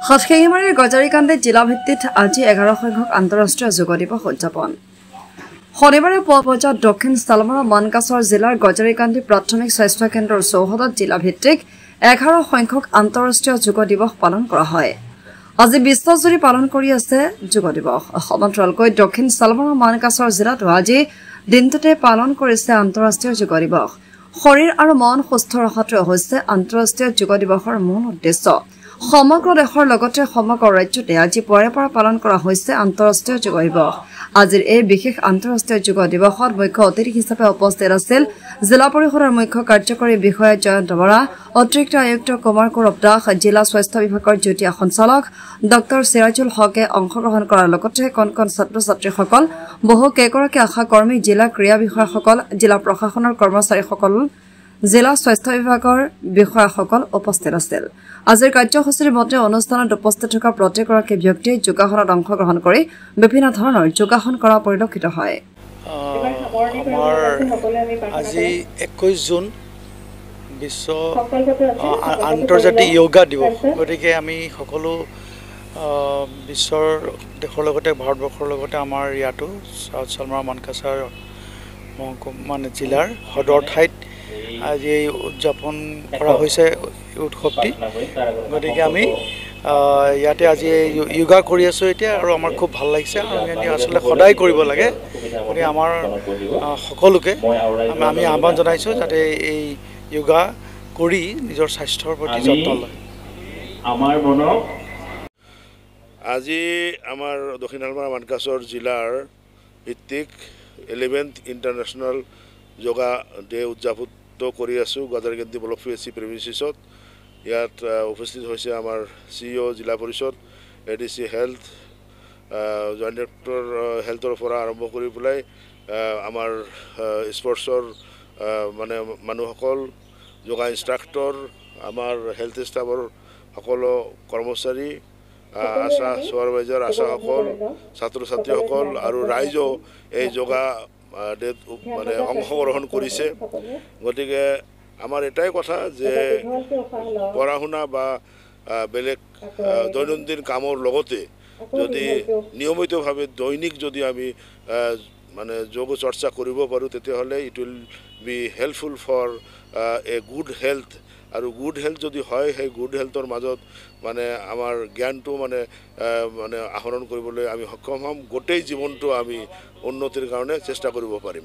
হাটশিঙিমাৰীৰ গজাৰিকান্দি জিলাভিত্তিত আজি 11 সংখ্যক আন্তঃৰাষ্ট্ৰীয় যোগ দিৱস উদযাপন। শনিবাৰে পুৱা পৰ্যায়ত দক্ষিণ চালমাৰা মানকাছৰ জিলাৰ গজাৰিকান্দি প্ৰাথমিক স্বাস্থ্য কেন্দ্ৰৰ চৌহদত জিলাভিত্তিক 11 সংখ্যক আন্তঃৰাষ্ট্ৰীয় যোগ দিৱস পালন কৰা হয়। আজি বিশ্বজুৰি পালন কৰি আছে যোগ দিৱস। সমান্তৰালকৈ দক্ষিণ চালমাৰা মানকাছৰ জিলাতো আজি দিনটোতে পালন কৰিছে আন্তঃৰাষ্ট্ৰীয় যোগ দিৱস। শৰীৰ আৰু মন সুস্থ ৰখাটোৱে হৈছে আন্তঃৰাষ্ট্ৰীয় যোগ দিৱসৰ মূল উদ্দেশ্য। সমগ্ৰ দেশৰ লগতে সমগ্ৰ ৰাজ্যতে আজি পুৱাৰে পৰা পালন কৰা হৈছে আন্তঃৰাষ্ট্ৰীয় যোগ দিৱস। আজিৰ এই বিশেষ আন্তঃৰাষ্ট্ৰীয় যোগ দিৱসত মুখ্য অতিথি হিচাপে উপস্থিত আছিল জিলা পৰিষদৰ মুখ্য কাৰ্যকৰী বিষয়া জয়ন্ত বৰা, অতিৰিক্ত আয়ুক্ত কুমাৰ কৌৰৱ দাস, জিলা স্বাস্থ্য বিভাগৰ যুটীয়া সঞ্চালক ডক্টৰ চিৰাজুল হকে অংশগ্ৰহণ কৰাৰ লগতে কণ কণ ছাত্ৰ ছাত্ৰীসকল, বহু কেইগৰাকী আশা কৰ্মী, জিলা ক্ৰীড়া বিষয়াসকল, জিলা প্ৰশাসনৰ কৰ্মচাৰীসকল, জিলা স্বাস্থ্য বিভাগৰ বিষয়াসকল উপস্থিত আছিল। আজিৰ কাৰ্যসূচীৰ মতে অনুষ্ঠানত উপস্থিত থকা প্ৰতিগৰাকী ব্যক্তিয়ে যোগাসনত অংশগ্ৰহণ কৰি বিভিন্ন ধৰণৰ যোগাসন কৰা পৰিলক্ষিত হয়। আজি 21 জুন বিশ্ব আন্তৰ্জাতিক য়োগা দিৱস। গতিকে আমি সকলো বিশ্বৰ দেশৰ লগতে ভাৰতবৰ্ষৰ লগতে আমাৰ ইয়াতো চাউথ চালমাৰা মানকাছাৰ মানে জিলাৰ সদৰ ঠাইত আজি এই উদযাপন কৰা হৈছে উৎসৱটি। গতিকে আমি ইয়াতে আজি য়োগা কৰি আছোঁ এতিয়া, আৰু আমাৰ খুব ভাল লাগিছে, আৰু আমি আচলতে সদায় কৰিব লাগে। গতিকে আমাৰ সকলোকে আমি আহ্বান জনাইছোঁ যাতে এই য়োগা কৰি নিজৰ স্বাস্থ্যৰ প্ৰতি যত্ন লয়। আজি আমাৰ দক্ষিণ চালমাৰা মানকাছৰ জিলাৰ ভিত্তিক 11th ইণ্টাৰনেশ্যনেল যোগা ডে উদযাপন কৰি আছোঁ গজাৰিকান্দি ব্লক PHC প্ৰেমিচিছত। ইয়াত উপস্থিত হৈছে আমাৰ CEO জিলা পৰিষদ, ADC হেল্থ, জইণ্ট ডাইৰেক্টৰ হেল্থৰ পৰা আৰম্ভ কৰি পেলাই আমাৰ স্পৰ্টছৰ মানে মানুহসকল, যোগা ইনষ্ট্ৰাক্টৰ, আমাৰ হেল্থ ষ্টাফৰ সকলো কৰ্মচাৰী, আশা ছুপাৰভাইজাৰ, আশাসকল, ছাত্ৰ ছাত্ৰীসকল আৰু ৰাইজেও এই যোগা ডেত মানে অংশগ্ৰহণ কৰিছে। গতিকে আমাৰ এটাই কথা যে পঢ়া শুনা বা বেলেগ দৈনন্দিন কামৰ লগতে যদি নিয়মিতভাৱে দৈনিক যদি আমি মানে যোগ চৰ্চা কৰিব পাৰোঁ, তেতিয়াহ'লে it will be helpful for a good health. আৰু গুড হেল্থ যদি হয়, সেই গুড হেল্থৰ মাজত মানে আমাৰ জ্ঞানটো মানে আহৰণ কৰিবলৈ আমি সক্ষম হ'ম। গোটেই জীৱনটো আমি উন্নতিৰ কাৰণে চেষ্টা কৰিব পাৰিম।